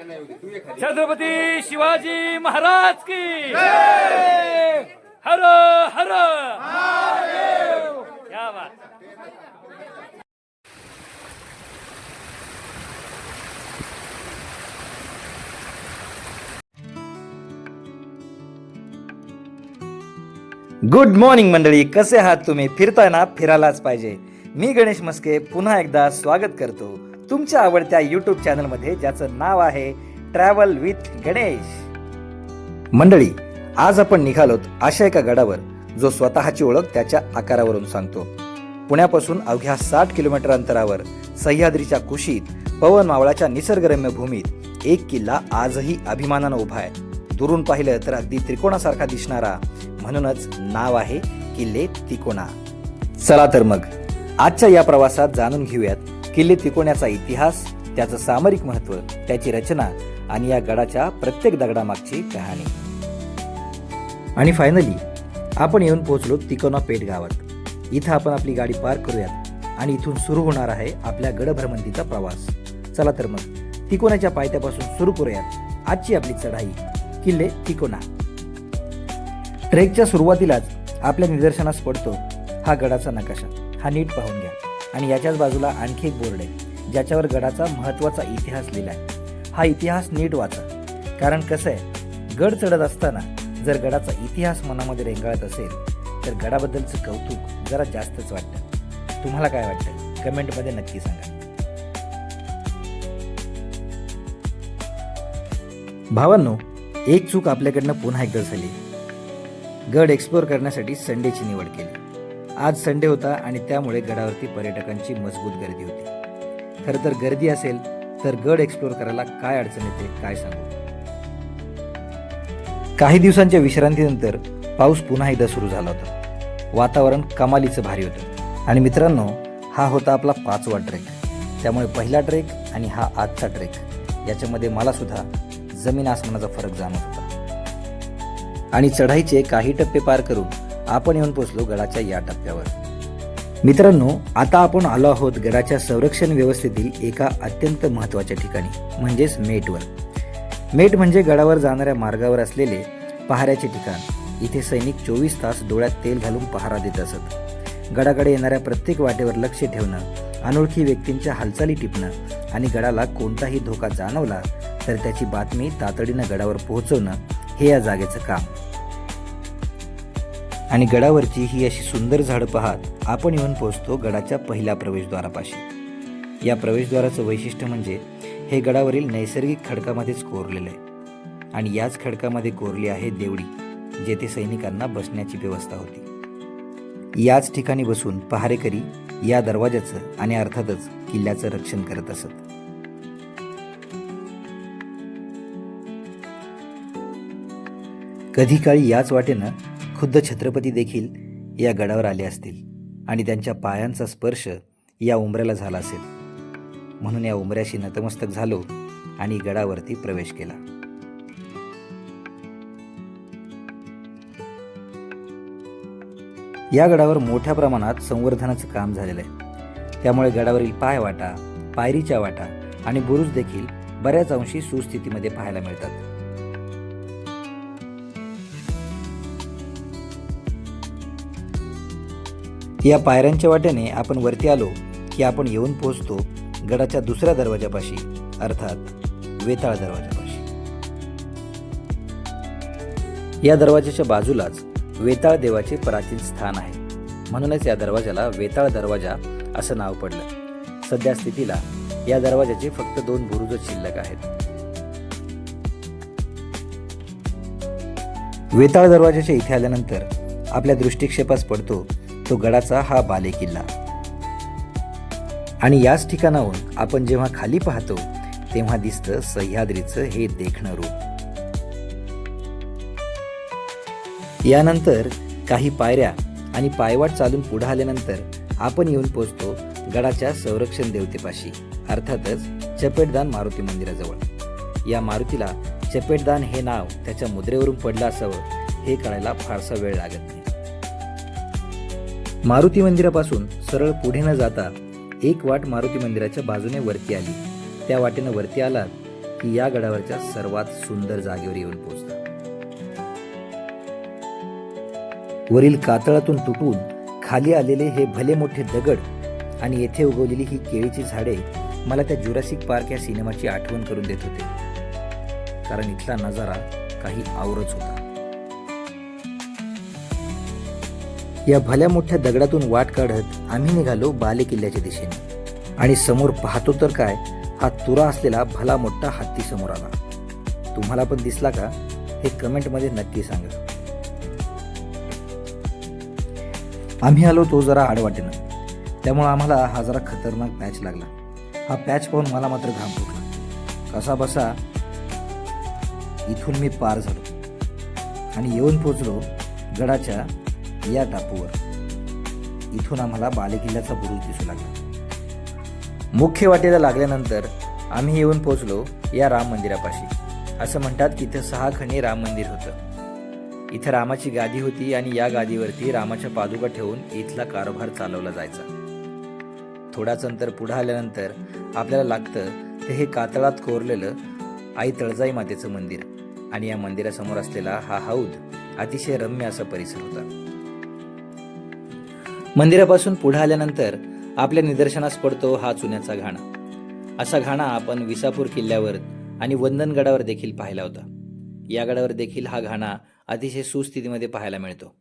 छत्रपती शिवाजी महाराज की हर हर महादेव. क्या बात. गुड मॉर्निंग मंडळी, कसे आहात तुम्ही? फिरताय ना? फिरायलाच पाहिजे. मी गणेश मस्के पुन्हा एकदा स्वागत करतो तुमच्या आवडत्या यूट्यूब चॅनलमध्ये, ज्याचं नाव आहे ट्रॅव्हल विथ गणेश. मंडळी, आज आपण निघालोत अशा एका गडावर जो स्वतःची ओळख त्याच्या आकारावरून सांगतो. पुण्यापासून अवघ्या 60 किलोमीटर अंतरावर सह्याद्रीच्या कुशीत पवन मावळाच्या निसर्गरम्य भूमीत एक किल्ला आजही अभिमानानं उभा आहे. दुरून पाहिलं तर अगदी त्रिकोणासारखा दिसणारा, म्हणूनच नाव आहे किल्ले तिकोणा. चला तर मग आजच्या या प्रवासात जाणून घेऊयात किल्ले तिकोण्याचा इतिहास, त्याचं सामरिक महत्त्व, त्याची रचना आणि या गडाच्या प्रत्येक दगडामागची कहाणी. आणि फायनली आपण येऊन पोहोचलो तिकोणा पेठ गावात. इथं आपण आपली गाडी पार्क करूयात आणि इथून सुरू होणार आहे आपल्या गडभ्रमंतीचा प्रवास. चला तर मग तिकोण्याच्या पायथ्यापासून सुरू करूयात आजची आपली चढाई, किल्ले तिकोणा. ट्रेकच्या सुरुवातीलाच आपल्या निदर्शनास पडतो हा गडाचा नकाशा. हा नीट पाहून घ्या. आणि याच्याच बाजूला आणखी एक बोर्ड आहे ज्याच्यावर गडाचा महत्त्वाचा इतिहास लिहिला आहे. हा इतिहास नीट वाचा, कारण कसं आहे, गड चढत असताना जर गडाचा इतिहास मनामध्ये रेंगाळत असेल तर गडाबद्दलचं कौतुक जरा जास्तच वाटतं. तुम्हाला काय वाटतं? कमेंटमध्ये नक्की सांगा. भावांनो, एक चूक आपल्याकडनं पुन्हा एकदा झाली. गड एक्सप्लोअर करण्यासाठी संडेची निवड केली. आज संडे होता आणि त्यामुळे गडावरती पर्यटकांची मजबूत गर्दी होती. खरं तर गर्दी असेल तर गड एक्सप्लोअर करायला काय अडचण येते काय सांगू. काही दिवसांच्या विश्रांतीनंतर पाऊस पुन्हा एकदा सुरू झाला होता. वातावरण कमालीचं भारी होतं. आणि मित्रांनो, हा होता आपला 5वा ट्रेक. त्यामुळे पहिला ट्रेक आणि हा आजचा ट्रेक याच्यामध्ये मला सुद्धा जमीन आसमानाचा फरक जाणवत होता. आणि चढाईचे काही टप्पे पार करून आपण येऊन पोहोचलो गडाच्या या टप्प्यावर. मित्रांनो, आता आपण आलो आहोत गडाच्या संरक्षण व्यवस्थेतील एका अत्यंत महत्त्वाच्या ठिकाणी, म्हणजेच मेटवर. मेट म्हणजे गडावर जाणाऱ्या मार्गावर असलेले पहाऱ्याचे ठिकाण. इथे सैनिक 24 तास डोळ्यात तेल घालून पहारा देत असत. गडाकडे येणाऱ्या प्रत्येक वाटेवर लक्ष ठेवणं, अनोळखी व्यक्तींच्या हालचाली टिपणं आणि गडाला कोणताही धोका जाणवला तर त्याची बातमी तातडीनं गडावर पोहोचवणं हे या जागेचं काम. आणि गडावरची ही अशी सुंदर झाडं पाहत आपण येऊन पोहोचतो गडाच्या पहिल्या प्रवेशद्वारापाशी. या प्रवेशद्वाराचं वैशिष्ट्य म्हणजे हे गडावरील नैसर्गिक खडकामध्येच कोरलेलं आहे. आणि याच खडकामध्ये कोरली आहे देवडी, जेथे सैनिकांना बसण्याची व्यवस्था होती. याच ठिकाणी बसून पहारेकरी या दरवाजाचं आणि अर्थातच किल्ल्याचं रक्षण करत असत. कधी काळी याच वाटेनं खुद्द छत्रपती देखील या गडावर आले असतील आणि त्यांच्या पायांचा स्पर्श या उंबऱ्याला झाला असेल. म्हणून या उंबऱ्याशी नतमस्तक झालो आणि गडावरती प्रवेश केला. या गडावर मोठ्या प्रमाणात संवर्धनाचं काम झालेलं आहे. त्यामुळे गडावरील पायवाटा, पायरीच्या वाटा आणि बुरुज देखील बऱ्याच अंशी सुस्थितीमध्ये पाहायला मिळतात. या पायऱ्यांच्या वाटेने आपण वरती आलो की आपण येऊन पोहोचतो गडाच्या दुसऱ्या दरवाजापाशी, अर्थात वेताळ दरवाजापाशी. या दरवाजाच्या बाजूलाच वेताळ देवाचे प्राचीन स्थान आहे. म्हणूनच या दरवाजाला वेताळ दरवाजा असं नाव पडलं. सध्या स्थितीला या दरवाजाचे फक्त 2 बुरुज शिल्लक आहेत. वेताळ दरवाजाच्या इथे आल्यानंतर आपल्या दृष्टिक्षेपास पडतो तो गडाचा हा बाले किल्ला. आणि याच ठिकाणाहून आपण जेव्हा खाली पाहतो तेव्हा दिसतं सह्याद्रीचं हे देखणं रूप. यानंतर काही पायऱ्या आणि पायवाट चालून पुढे आल्यानंतर आपण येऊन पोहोचतो गडाच्या संरक्षण देवतेपाशी, अर्थातच चपेटदान मारुती मंदिराजवळ. या मारुतीला चपेटदान हे नाव त्याच्या मुद्रेवरून पडलं असावं हे कळायला फारसा वेळ लागत नाही. मारुती मंदिरापासून सरळ पुढे न जाता एक वाट मारुती मंदिराच्या बाजूने वरती आली. त्या वाटेनं वरती आलात की या गडावरच्या सर्वात सुंदर जागेवर येऊन पोहोचता. वरील कातळातून तुटून खाली आलेले हे भले मोठे दगड आणि येथे उगवलेली ही केळीची झाडे मला त्या जुरासिक पार्क या सिनेमाची आठवण करून देत होते, कारण इथला नजारा काही औरच होता. या भल्या मोठ्या दगडातून वाट काढत आम्ही निघालो बाले किल्ल्याच्या दिशेने आणि समोर पाहतो तर काय, हा तुरा असलेला भला मोठा हत्ती समोर आला. तुम्हाला पण दिसला का हे कमेंटमध्ये नक्की सांगा. आम्ही आलो तो जरा आडवाटेनं, त्यामुळे आम्हाला हा जरा खतरनाक पॅच लागला. हा पॅच पाहून मला मात्र घाम फुटला. कसा बसा इथून मी पार झालो आणि येऊन पोचलो गडाच्या या टापूवर. इथून आम्हाला बालेकिल्ल्याचा बुरुज दिसू लागला. मुख्य वाटेला लागल्यानंतर आम्ही येऊन पोचलो या राम मंदिरापाशी. असं म्हणतात की इथं 6 खणी राम मंदिर होतं. इथं रामाची गादी होती आणि या गादीवरती रामाच्या पादुका ठेवून इथला कारभार चालवला जायचा. थोडाच अंतर पुढे आल्यानंतर आपल्याला लागतं ते हे कातळात कोरलेलं आई तळजाई मातेचं मंदिर आणि या मंदिरासमोर असलेला हा हौद अतिशय रम्य असा परिसर होता. मंदिरापासून पुढे आल्यानंतर आपल्या निदर्शनास पडतो हा चुन्याचा घाणा. असा घाणा आपण विसापूर किल्ल्यावर आणि वंदनगडावर देखील पाहिला होता. या गडावर देखील हा घाणा अतिशय सुस्थितीमध्ये पाहायला मिळतो.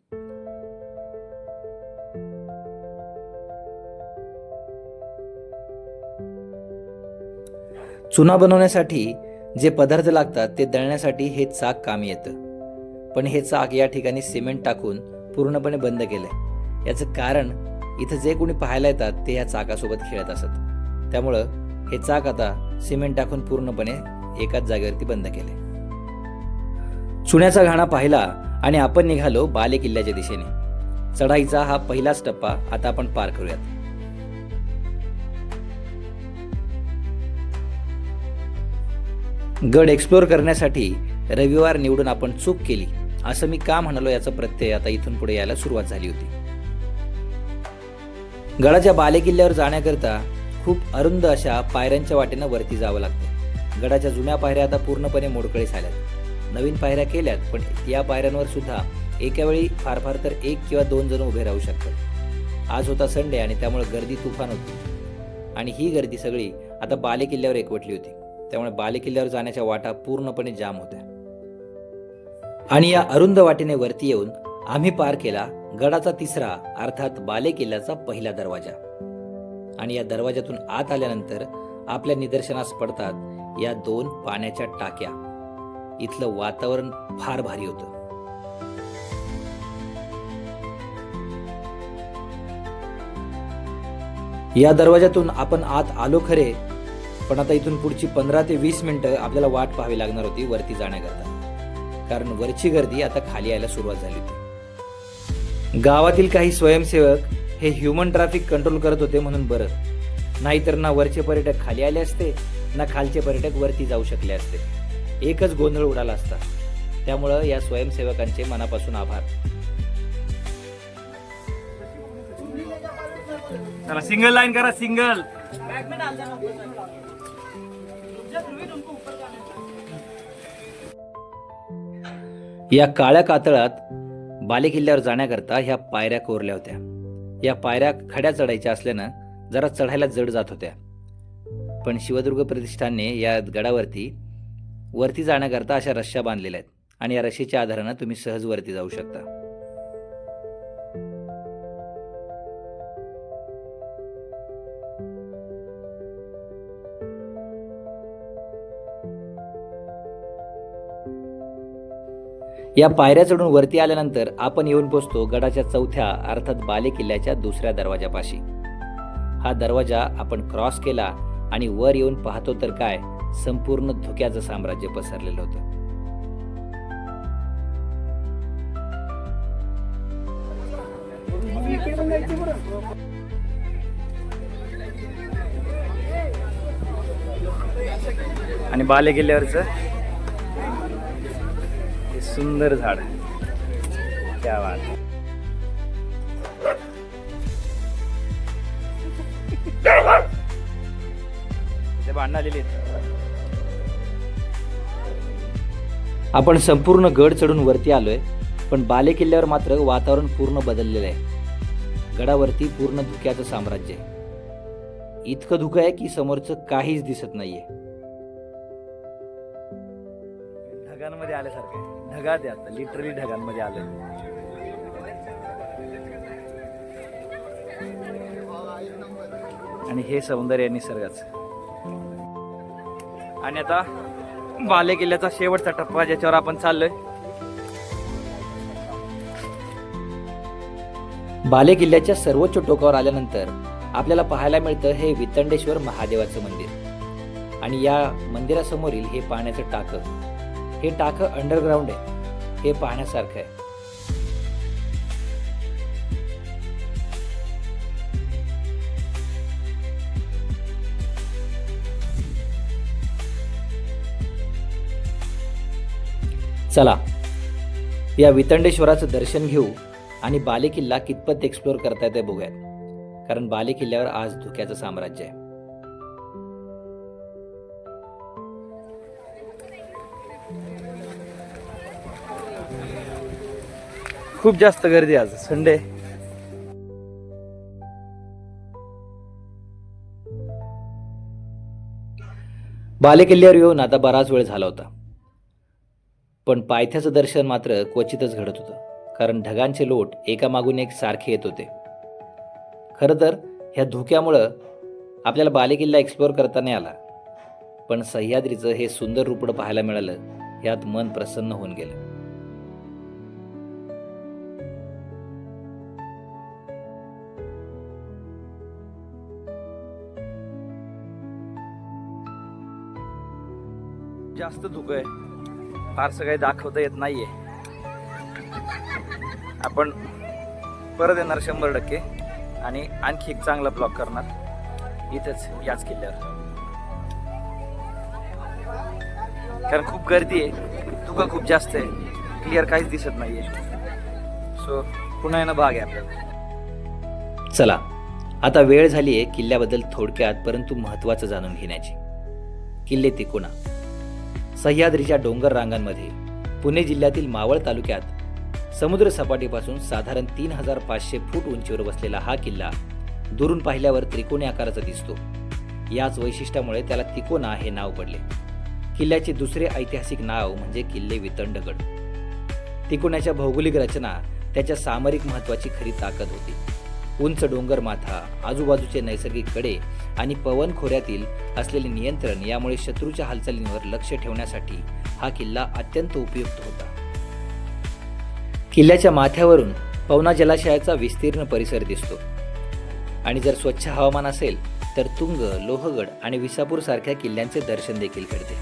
चुना बनवण्यासाठी जे पदार्थ लागतात ते दळण्यासाठी हे चाक कामी येतं, पण हे चाक या ठिकाणी सिमेंट टाकून पूर्णपणे बंद केलंय. याचं कारण इथं जे कोणी पाहायला येतात ते या चाकासोबत खेळत असत, त्यामुळं हे चाक आता सिमेंट टाकून पूर्णपणे एकाच जागेवरती बंद केले. चुन्याचा घाणा पाहिला आणि आपण निघालो बाले किल्ल्याच्या दिशेने. चढाईचा हा पहिलाच टप्पा आता आपण पार करूयात. गड एक्सप्लोर करण्यासाठी रविवार निवडून आपण चूक केली असं मी का म्हणालो याचा प्रत्यय आता इथून पुढे यायला सुरुवात झाली होती. गडाच्या बाले किल्ल्यावर जाण्याकरता खूप अरुंद अशा पायऱ्यांच्या वाटेनं वरती जावं लागतं. गडाच्या जुन्या पायऱ्या आता पूर्णपणे मोडकळीस आल्यात. नवीन पायऱ्या केल्यात, पण या पायऱ्यांवर सुद्धा एका वेळी फार फार तर 1 किंवा 2 जण उभे राहू शकतात. आज होता संडे आणि त्यामुळे गर्दी तुफान होती आणि ही गर्दी सगळी आता बाले किल्ल्यावर एकवटली होती. त्यामुळे बाले किल्ल्यावर जाण्याच्या वाटा पूर्णपणे जाम होत्या. आणि या अरुंद वाटेने वरती येऊन आम्ही पार केला गडाचा 3रा अर्थात बाले किल्ल्याचा पहिला दरवाजा. आणि या दरवाजातून आत आल्यानंतर आपल्या निदर्शनास पडतात या 2 पाण्याच्या टाक्या. इथलं वातावरण फार भारी होतं. या दरवाजातून आपण आत आलो खरे, पण आता इथून पुढची 15 ते 20 मिनिटं आपल्याला वाट पाहावी लागणार होती वरती जाण्याकरता, कारण वरची गर्दी आता खाली यायला सुरुवात झाली होती. गावातील काही स्वयंसेवक हे ह्युमन ट्रॅफिक कंट्रोल करत होते म्हणून बरं, नाहीतर ना वरचे पर्यटक खाली आले असते ना खालचे पर्यटक वरती जाऊ शकले असते. एकच गोंधळ उडाला असता. त्यामुळं या स्वयंसेवकांचे मनापासून आभार. चला सिंगल लाईन करा, सिंगल. या काळ्या कातळात बाले किल्ल्यावर जाण्याकरता ह्या पायऱ्या कोरल्या होत्या. या पायऱ्या खड्या चढायच्या असल्यानं जरा चढायला जड जात होत्या, पण शिवदुर्ग प्रतिष्ठानने या गडावरती वरती जाण्याकरता अशा रश्श्या बांधलेल्या आहेत आणि या रश्शीच्या आधारानं तुम्ही सहज वरती जाऊ शकता. या पायऱ्या चढून वरती आल्यानंतर आपण येऊन पोचतो गडाच्या 4थ्या अर्थात बाले किल्ल्याच्या 2ऱ्या दरवाजापाशी. हा दरवाजा आपण क्रॉस केला आणि वर येऊन पाहतो तर काय, संपूर्ण धुक्याचं साम्राज्य पसरलेलं होतं. आणि बाले किल्ल्यावरचं हे सुंदर झाड, क्या बात. ते भांडण आलेली आहेत. आपण संपूर्ण गड चढून वरती आलोय, पण बाले किल्ल्यावर मात्र वातावरण पूर्ण बदललेलं आहे. गडावरती पूर्ण धुक्याचं साम्राज्य आहे. इतकं धुकं आहे की समोरचं काहीच दिसत नाहीये. ढगांमध्ये आल्यासारखं आहे. ढगात आहे आता, लिटरली ढगांमध्ये आलोय. आणि हे सौंदर्य आहे निसर्गाचं. आणि आता बाले किल्ल्याचा शेवटचा टप्पा ज्याच्यावर आपण चाललोय. बाले किल्ल्याच्या सर्वोच्च टोकावर आल्यानंतर आपल्याला पाहायला मिळतं हे वितंडेश्वर महादेवाचं मंदिर. आणि या मंदिरासमोरील हे पाण्याचं टाकं. हे टाकं अंडरग्राऊंड आहे. हे पाहण्यासारखं आहे. चला या वितंडेश्वराचं दर्शन घेऊ आणि बाले किल्ला कितपत एक्सप्लोर करता येते बघूयात. कारण बाले किल्ल्यावर आज धुक्याचं साम्राज्य आहे. खूप जास्त गर्दी आज, संडे. बाले किल्ल्यावर येऊन आता बराच वेळ झाला होता, पण पायथ्याचं दर्शन मात्र क्वचितच घडत होतं. कारण ढगांचे लोट एकामागून एक सारखे येत होते. खरं तर ह्या धुक्यामुळं आपल्याला बाले किल्ला एक्सप्लोअर करता नाही आला, पण सह्याद्रीचं हे सुंदर रूपडं पाहायला मिळालं. यात मन प्रसन्न होऊन गेलं. जास्त धुकं आहे, फारसं काही दाखवता येत नाहीये. आपण परत येणार 100% आणि आणखी एक चांगला ब्लॉग करणार इथंच याच किल्ल्यावर. कारण खूप गर्दी आहे, धुकं खूप जास्त आहे, क्लिअर काहीच दिसत नाहीये. सो पुन्हा येणं भाग आहे आपल्याला. चला आता वेळ झाली आहे किल्ल्याबद्दल थोडक्यात परंतु महत्त्वाचं जाणून घेण्याची. किल्ले तिकोना सह्याद्रीच्या डोंगर रांगांमध्ये पुणे जिल्ह्यातील मावळ तालुक्यात समुद्र सपाटीपासून साधारण 3500 फूट उंचीवर बसलेला हा किल्ला दुरून पाहिल्यावर त्रिकोणी आकाराचा दिसतो. याच वैशिष्ट्यामुळे त्याला तिकोना हे नाव पडले. किल्ल्याचे दुसरे ऐतिहासिक नाव म्हणजे किल्ले वितंडगड. तिकोण्याच्या भौगोलिक रचना त्याच्या सामरिक महत्त्वाची खरी ताकद होती. उंच डोंगर माथा, आजूबाजूचे नैसर्गिक कडे आणि पवन खोऱ्यातील असलेले नियंत्रण यामुळे शत्रूच्या हालचालींवर लक्ष ठेवण्यासाठी हा किल्ला अत्यंत उपयुक्त होता. किल्ल्याच्या माथ्यावरून पवना जलाशयाचा विस्तीर्ण परिसर दिसतो. आणि जर स्वच्छ हवामान असेल तर तुंग, लोहगड आणि विसापूर सारख्या किल्ल्यांचे दर्शन देखील घडते.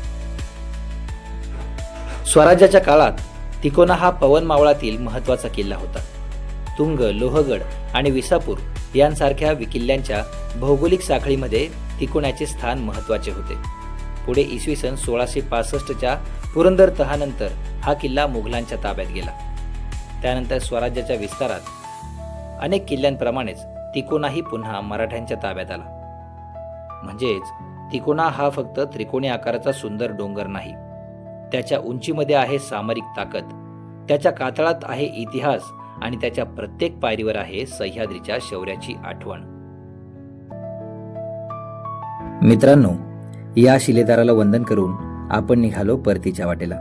स्वराज्याच्या काळात तिकोना हा पवन मावळातील महत्त्वाचा किल्ला होता. तुंग, लोहगड आणि विसापूर यांसारख्या किल्ल्यांच्या भौगोलिक साखळीमध्ये तिकोण्याचे स्थान महत्त्वाचे होते. पुढे इसवी सन 1665च्या पुरंदर तहानंतर हा किल्ला मुघलांच्या ताब्यात गेला. त्यानंतर स्वराज्याच्या विस्तारात अनेक किल्ल्यांप्रमाणेच तिकोनाही पुन्हा मराठ्यांच्या ताब्यात आला. म्हणजेच तिकोना हा फक्त त्रिकोणी आकाराचा सुंदर डोंगर नाही, त्याच्या उंचीमध्ये आहे सामरिक ताकद, त्याच्या कातळात आहे इतिहास आणि त्याच्या प्रत्येक पायरीवर आहे सह्याद्रीच्या शौर्याची आठवण. मित्रांनो, या शिलेदाराला वंदन करून आपण निघालो परतीच्या वाटेला.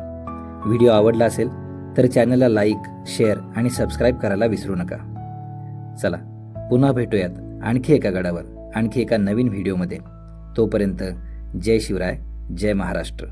व्हिडिओ आवडला असेल तर चॅनलला लाईक, शेअर आणि सबस्क्राईब करायला विसरू नका. चला पुन्हा भेटूयात आणखी एका गडावर, आणखी एका नवीन व्हिडिओमध्ये. तोपर्यंत जय शिवराय, जय महाराष्ट्र.